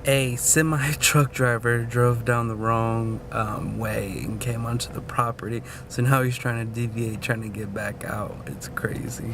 A semi truck driver drove down the wrong way and came onto the property. So now he's trying to deviate, trying to get back out. It's crazy.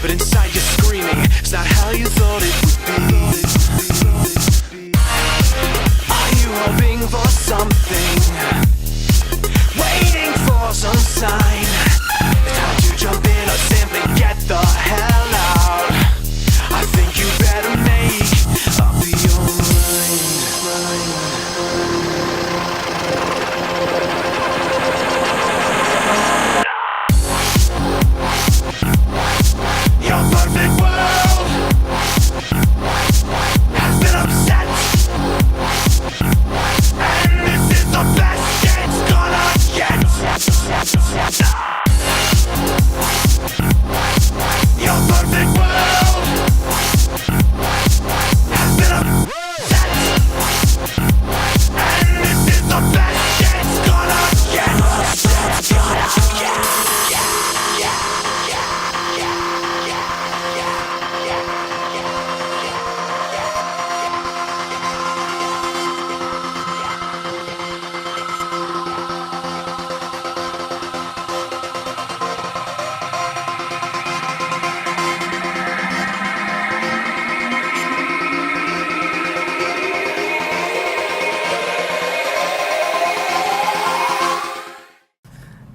But inside you're screaming, it's not how you thought it would be. Are you hoping for something? Waiting for some sign? It's time to jump in or simply get the hell out. I think you better make up your mind.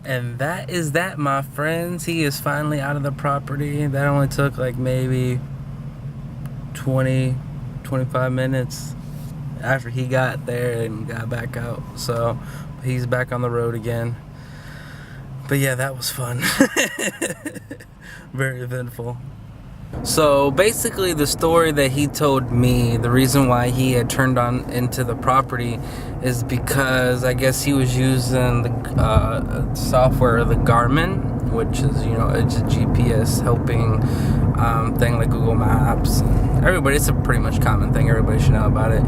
And that is that, my friends. He is finally out of the property. That only took like maybe 25 minutes after he got there and got back out. So he's back on the road again. But yeah, that was fun. Very eventful. So basically the story that he told me, the reason why he had turned on into the property is because I guess he was using the software, the Garmin, which is, you know, it's a GPS helping thing like Google Maps. Everybody, it's a pretty much common thing. Everybody should know about it.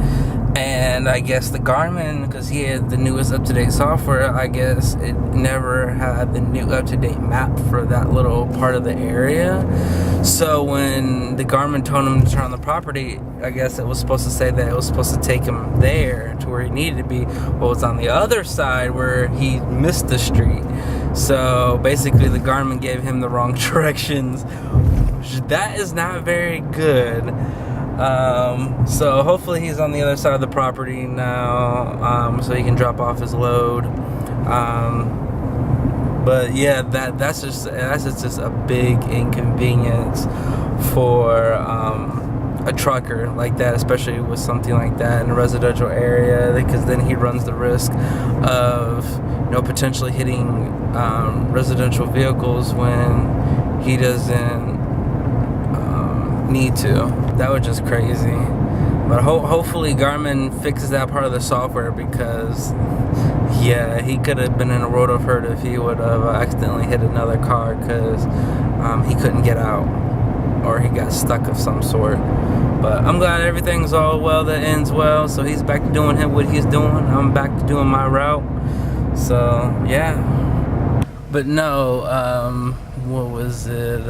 And I guess the Garmin, because he had the newest up-to-date software, I guess it never had the new up-to-date map for that little part of the area. So when the Garmin told him to turn on the property, I guess it was supposed to say that it was supposed to take him there to where he needed to be. Well, it's on the other side where he missed the street. So basically the Garmin gave him the wrong directions. That is not very good. So hopefully he's on the other side of the property now, so he can drop off his load. But yeah, that's just a big inconvenience for a trucker like that, especially with something like that in a residential area, because then he runs the risk of potentially hitting residential vehicles when he doesn't need to. That was just crazy. But hopefully Garmin fixes that part of the software, because yeah, he could have been in a world of hurt if he would have accidentally hit another car, because he couldn't get out, or he got stuck of some sort. But I'm glad everything's all well that ends well. So he's back to doing what he's doing. I'm back to doing my route. So yeah. But no, what was it?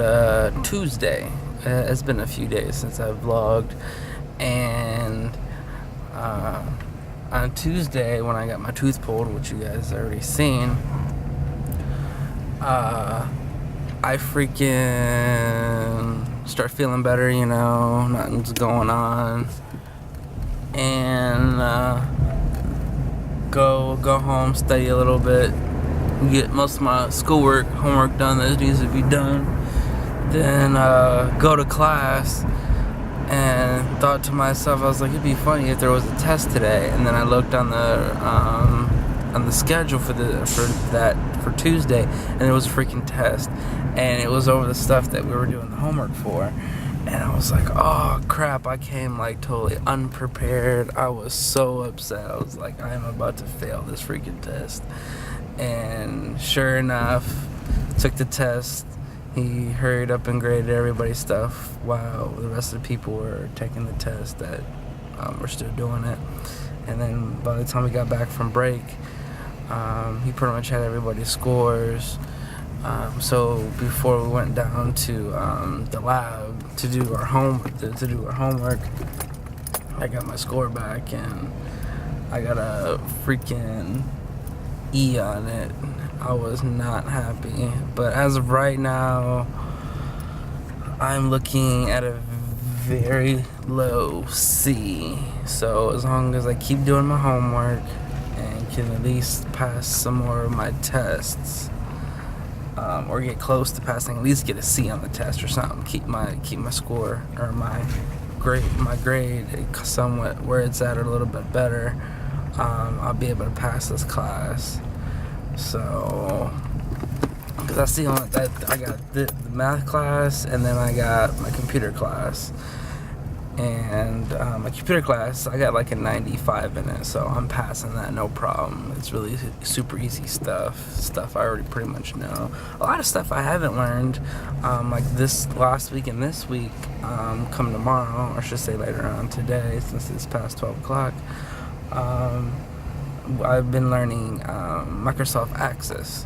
Tuesday. It's been a few days since I've vlogged, and on Tuesday when I got my tooth pulled, which you guys already seen, I freaking start feeling better, nothing's going on, and go home, study a little bit, get most of my homework done that needs to be done, then go to class. And thought to myself, I was like, it'd be funny if there was a test today. And then I looked on the schedule for Tuesday, and it was a freaking test, and it was over the stuff that we were doing the homework for. And I was like, oh crap, I came like totally unprepared. I was so upset. I was like, I am about to fail this freaking test. And sure enough, took the test. He hurried up and graded everybody's stuff while the rest of the people were taking the test that were still doing it. And then by the time we got back from break, he pretty much had everybody's scores. So before we went down to the lab to do our homework, I got my score back, and I got a freaking E on it. I was not happy, but as of right now, I'm looking at a very low C. So as long as I keep doing my homework and can at least pass some more of my tests, or get close to passing, at least get a C on the test or something, keep my score or my grade somewhat where it's at, or a little bit better, I'll be able to pass this class. So, because I see on that I got the math class, and then I got my computer class, and my computer class I got like a 95 in it, so I'm passing that no problem. It's really super easy stuff I already pretty much know. A lot of stuff I haven't learned, like this last week and this week, come tomorrow, or I should say later on today, since it's past 12 o'clock. I've been learning Microsoft Access.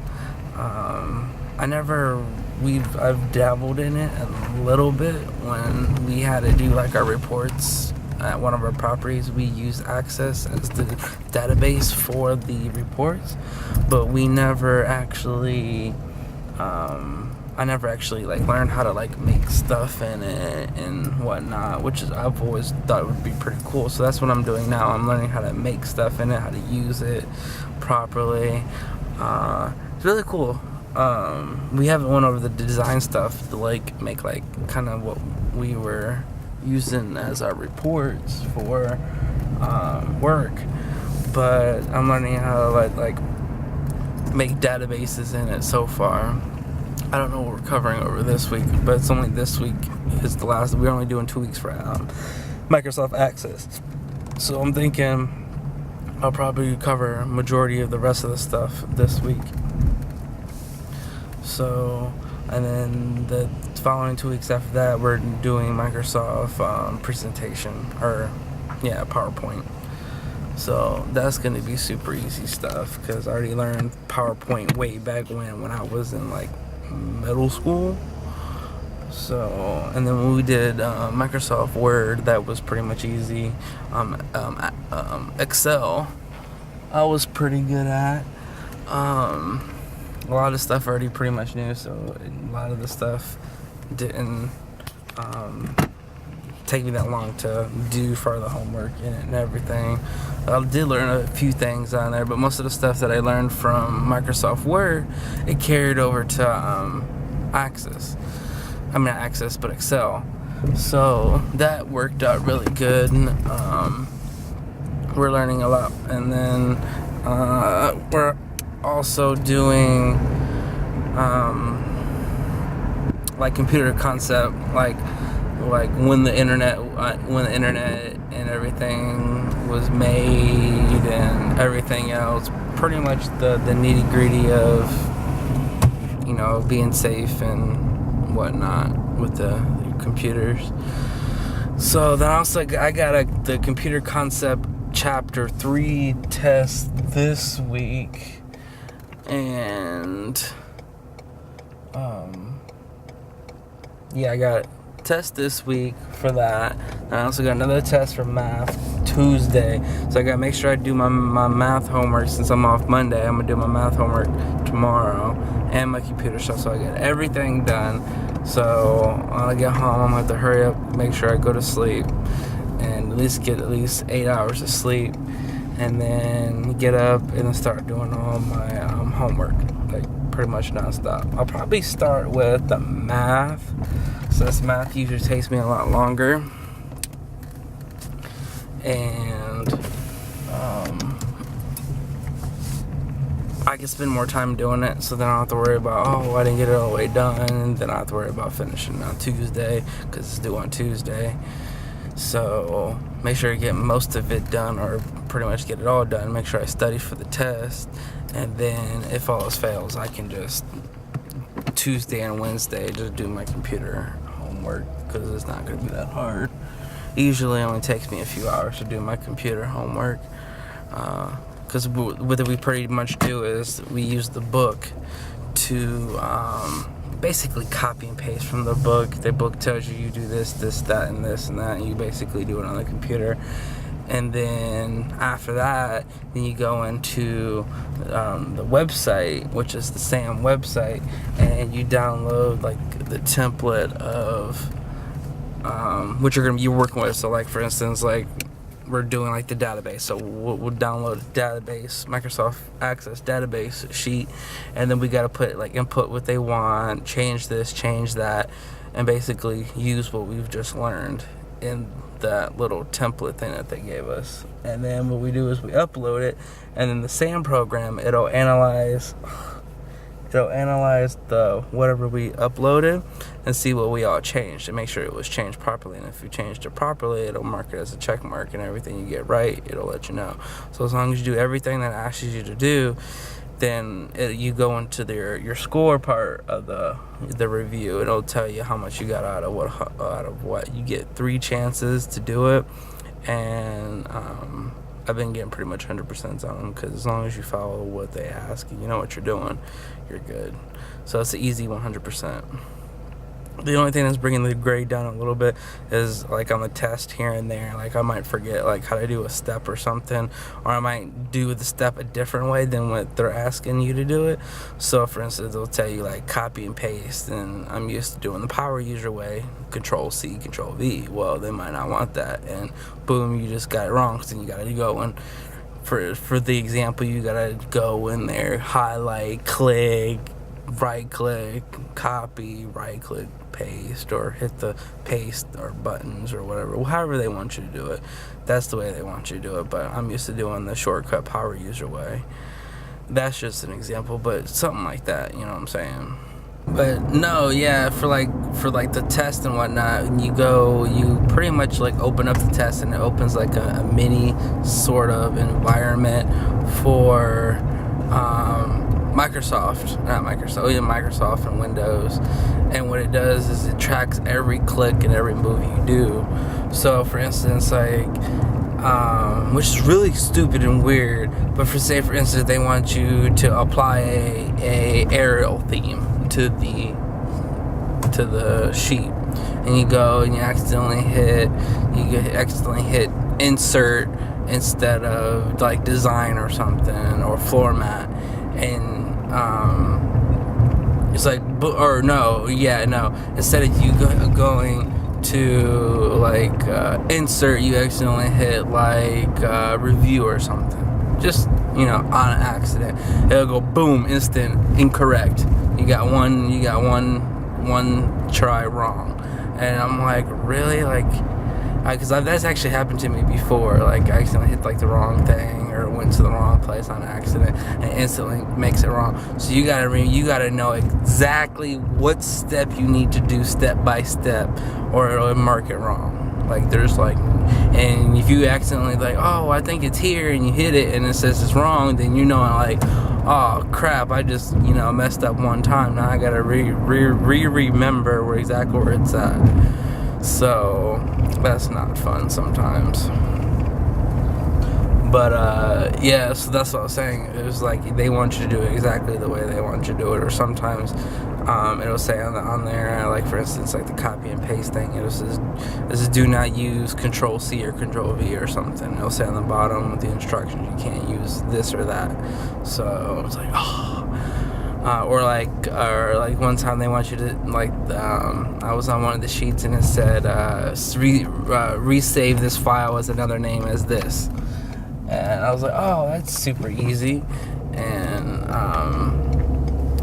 I've dabbled in it a little bit when we had to do like our reports at one of our properties. We used Access as the database for the reports, but we never actually I never actually like learned how to like make stuff in it and whatnot, which is I've always thought would be pretty cool. So that's what I'm doing now. I'm learning how to make stuff in it, how to use it properly. It's really cool. We haven't went over the design stuff to like make like kind of what we were using as our reports for work, but I'm learning how to like make databases in it so far. I don't know what we're covering over this week, but it's only this week is the last. We're only doing 2 weeks for Microsoft Access, so I'm thinking I'll probably cover a majority of the rest of the stuff this week. So, and then the following 2 weeks after that, we're doing Microsoft presentation, or PowerPoint. So that's gonna be super easy stuff, because I already learned PowerPoint way back when I was in like middle school. So, and then when we did Microsoft Word, that was pretty much easy. Excel I was pretty good at. a lot of stuff already pretty much knew, so a lot of the stuff didn't take me that long to do for the homework and everything. I did learn a few things on there, but most of the stuff that I learned from Microsoft Word, it carried over to Access. I mean, not Access, but Excel. So that worked out really good. We're learning a lot, and then we're also doing like computer concept, like when the internet and everything was made and everything else, pretty much the nitty gritty of, you know, being safe and whatnot with the computers. So then also I got the computer concept chapter 3 test this week, and yeah, I got a test this week for that. And I also got another test for math Tuesday, so I gotta make sure I do my math homework. Since I'm off Monday, I'm gonna do my math homework tomorrow and my computer stuff, so I get everything done. So when I get home, I'm gonna have to hurry up, make sure I go to sleep, and at least get 8 hours of sleep, and then get up and then start doing all my homework, like pretty much nonstop. I'll probably start with the math, since math usually takes me a lot longer, and I can spend more time doing it, so then I don't have to worry about, I didn't get it all the way done, and then I have to worry about finishing on Tuesday, because it's due on Tuesday. So make sure you get most of it done, or pretty much get it all done. Make sure I study for the test, and then if all else fails, I can just Tuesday and Wednesday just do my computer homework, because it's not going to be that hard. It usually only takes me a few hours to do my computer homework, because what we pretty much do is we use the book to basically copy and paste from the book. The book tells you do this, that, and this, and that, and you basically do it on the computer. And then after that, then you go into the website, which is the SAM website, and you download like the template of what you're working with. So like, for instance, like we're doing like the database, so we'll download a database, Microsoft Access database sheet, and then we got to put like input what they want, change this, change that, and basically use what we've just learned in that little template thing that they gave us. And then what we do is we upload it, and then the SAM program, it'll analyze the whatever we uploaded and see what we all changed and make sure it was changed properly. And if you changed it properly, it'll mark it as a check mark, and everything you get right, it'll let you know. So as long as you do everything that it asks you to do, then you go into your score part of the review. It'll tell you how much you got out of what. You get 3 chances to do it, and I've been getting pretty much 100% on them, because as long as you follow what they ask and you know what you're doing, you're good. So it's an easy 100%. The only thing that's bringing the grade down a little bit is like on the test here and there, like I might forget like how to do a step or something, or I might do the step a different way than what they're asking you to do it. So for instance, they'll tell you like copy and paste, and I'm used to doing the power user way, Control C, Control V. Well, they might not want that, and boom, you just got it wrong. So you gotta go and for the example, you gotta go in there, highlight, click, right click, copy, right click, paste, or hit the paste or buttons or whatever, however they want you to do it. That's the way they want you to do it, but I'm used to doing the shortcut power user way. That's just an example, but something like that, you know what I'm saying? But no, yeah, for the test and whatnot, you pretty much like open up the test, and it opens like a mini sort of environment for Microsoft and Windows. And what it does is it tracks every click and every move you do. So for instance, like which is really stupid and weird, but for instance, they want you to apply a aerial theme to the sheet, and you go and you accidentally hit insert instead of like design or something, or floor mat, and It's like, or no, yeah, no. Instead of you going to like insert, you accidentally hit like review or something. Just, you know, on an accident. It'll go boom, instant, incorrect. You got one try wrong. And I'm like, really? Like, because that's actually happened to me before. Like, I accidentally hit like the wrong thing or went to the wrong place on accident, and instantly makes it wrong. So you gotta know exactly what step you need to do step by step, or it'll mark it wrong. Like, there's like, and if you accidentally like, oh, I think it's here, and you hit it and it says it's wrong, then you know, like, oh crap, I just, you know, messed up one time. Now I gotta remember where exactly where it's at. So that's not fun sometimes. But yeah, so that's what I was saying. It was like they want you to do it exactly the way they want you to do it, or sometimes it'll say on there, like for instance, like the copy and paste thing, it says this is do not use Control C or Control V or something. It'll say on the bottom with the instructions you can't use this or that. So it's like, oh. Or like one time they want you to like I was on one of the sheets and it said resave this file as another name as this, and I was like, oh, that's super easy. And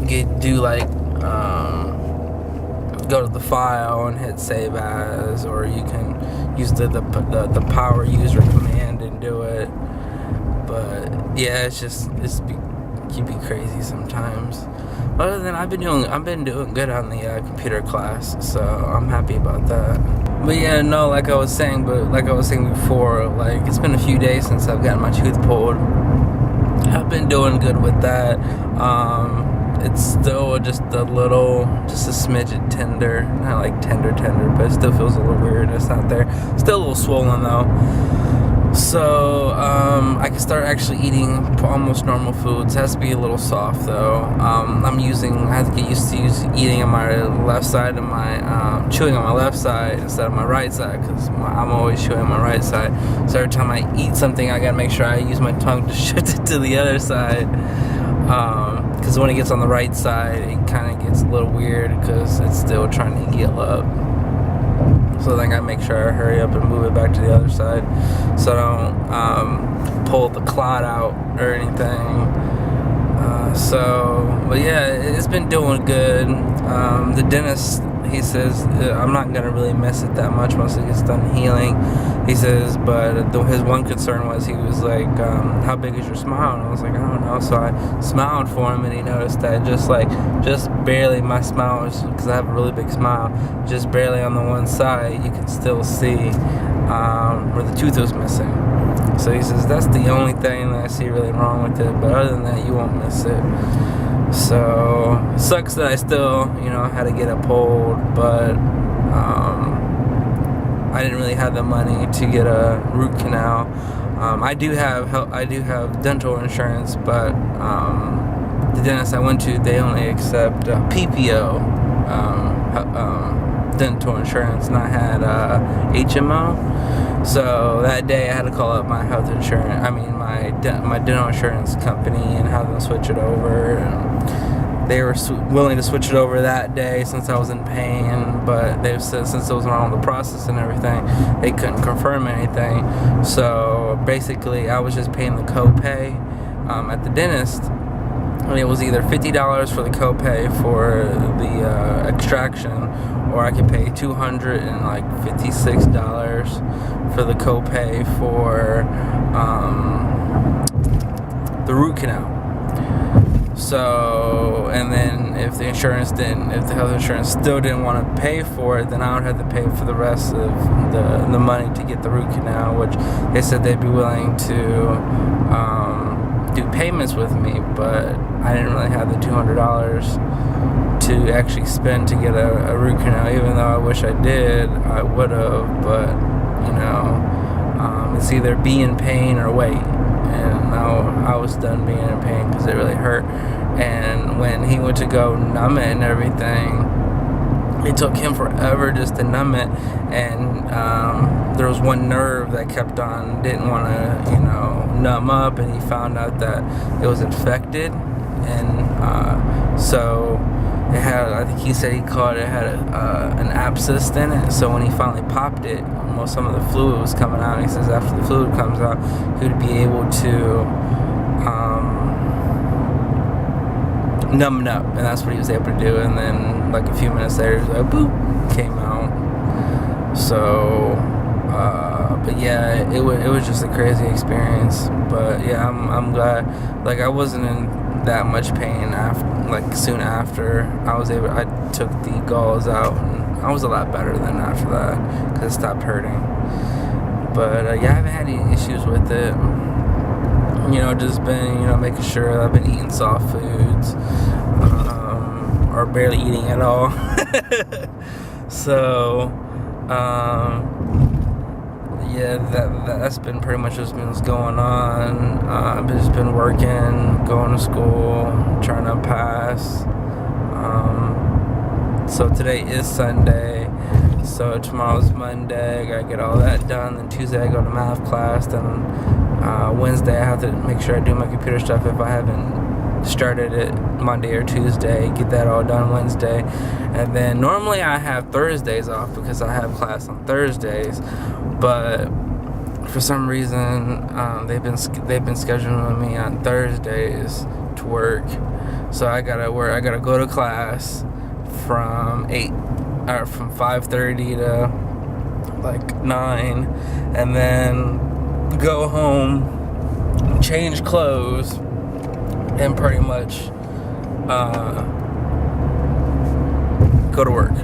you do like go to the file and hit save as, or you can use the power user command and do it. But yeah, you'd be crazy sometimes. Other than I've been doing good on the computer class, so I'm happy about that. But yeah, no, like I was saying before, like it's been a few days since I've gotten my tooth pulled. I've been doing good with that. It's still just a smidget tender, not like tender, but it still feels a little weird. It's not there. Still a little swollen though. So I can start actually eating almost normal foods. It has to be a little soft though. I have to get used to eating on my left side of my chewing on my left side instead of my right side, because I'm always chewing on my right side. So every time I eat something, I gotta make sure I use my tongue to shift it to the other side. Because when it gets on the right side, it kind of gets a little weird because it's still trying to heal up. So then I make sure I hurry up and move it back to the other side, so I don't pull the clot out or anything. But yeah, it's been doing good. The dentist, he says, I'm not going to really miss it that much once it gets done healing. He says, but his one concern was, he was like, how big is your smile? And I was like, I don't know. So I smiled for him, and he noticed that just barely, my smile, because I have a really big smile, just barely on the one side, you can still see where the tooth was missing. So he says, that's the only thing that I see really wrong with it, but other than that, you won't miss it. So it sucks that I still, had to get it pulled, but I didn't really have the money to get a root canal. I do have dental insurance, but the dentist I went to, they only accept PPO dental insurance, and I had HMO. So that day I had to call up my my dental insurance company and have them switch it over. And they were willing to switch it over that day since I was in pain, but they said since it was around the process and everything, they couldn't confirm anything. So basically, I was just paying the copay at the dentist, and it was either $50 for the copay for the extraction, or I could pay $256 for the copay for the root canal. So, and then if the health insurance still didn't want to pay for it, then I would have to pay for the rest of the money to get the root canal, which they said they'd be willing to do payments with me, but I didn't really have the $200 to actually spend to get a root canal. Even though I wish I did, I would have, but it's either be in pain or wait. And now I was done being in pain because it really hurt. And when he went to go numb it and everything, it took him forever just to numb it. And there was one nerve that didn't want to, numb up, and he found out that it was infected. And so it had, I think he said he caught it, had an abscess in it. So when he finally popped it, almost some of the fluid was coming out. He says after the fluid comes out, he would be able to numb it up, and that's what he was able to do. And then like a few minutes later, it was like, boop, came out. So but yeah, it was just a crazy experience. But yeah, I'm glad. Like, I wasn't in that much pain after, like soon after I took the galls out, and I was a lot better than after that because it stopped hurting. But yeah, I haven't had any issues with it. Just been making sure I've been eating soft foods, or barely eating at all. So yeah, that's been pretty much what's going on. I've just been working, going to school, trying to pass. So today is Sunday, so tomorrow's Monday. I gotta get all that done. Then Tuesday I go to math class. Then Wednesday I have to make sure I do my computer stuff if I haven't started it Monday or Tuesday. Get that all done Wednesday. And then normally I have Thursdays off because I have class on Thursdays. But for some reason, they've been scheduling me on Thursdays to work. So I gotta go to class from 5:30 to like 9, and then go home, change clothes, and pretty much go to work.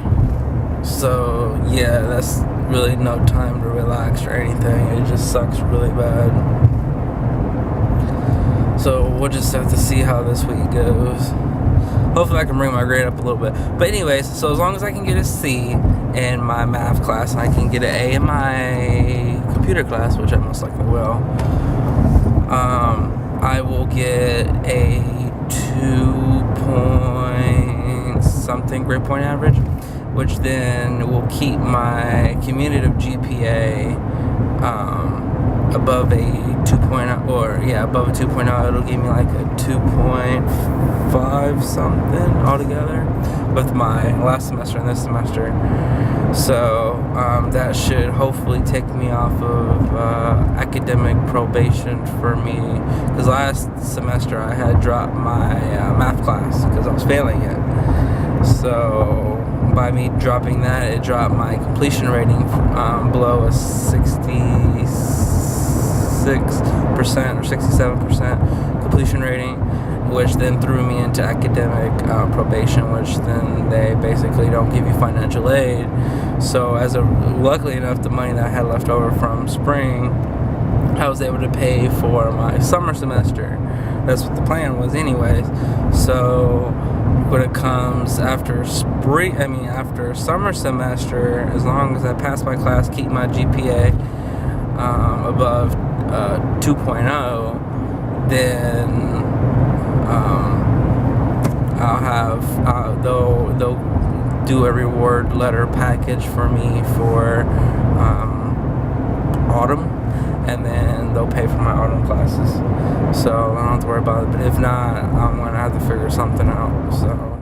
So yeah, that's really no time to relax or anything. It just sucks really bad. So we'll just have to see how this week goes. Hopefully I can bring my grade up a little bit. But anyways, so as long as I can get a C in my math class and I can get an A in my computer class, which I most likely will, I will get a 2-point-something grade point average, which then will keep my cumulative GPA above a 2.0, or yeah, above a 2.0. It'll give me like a 2.5 something altogether with my last semester and this semester. So that should hopefully take me off of academic probation for me, because last semester I had dropped my math class because I was failing it. So by me dropping that, it dropped my completion rating below a 66% or 67% completion rating, which then threw me into academic probation, which then they basically don't give you financial aid. So luckily enough, the money that I had left over from spring, I was able to pay for my summer semester. That's what the plan was anyways. So when it comes after summer semester, as long as I pass my class, keep my GPA above 2.0, then they'll do a reward letter package for me for autumn, and then they'll pay for my autumn classes. So I don't have to worry about it. But if not, I'm gonna have to figure something out. So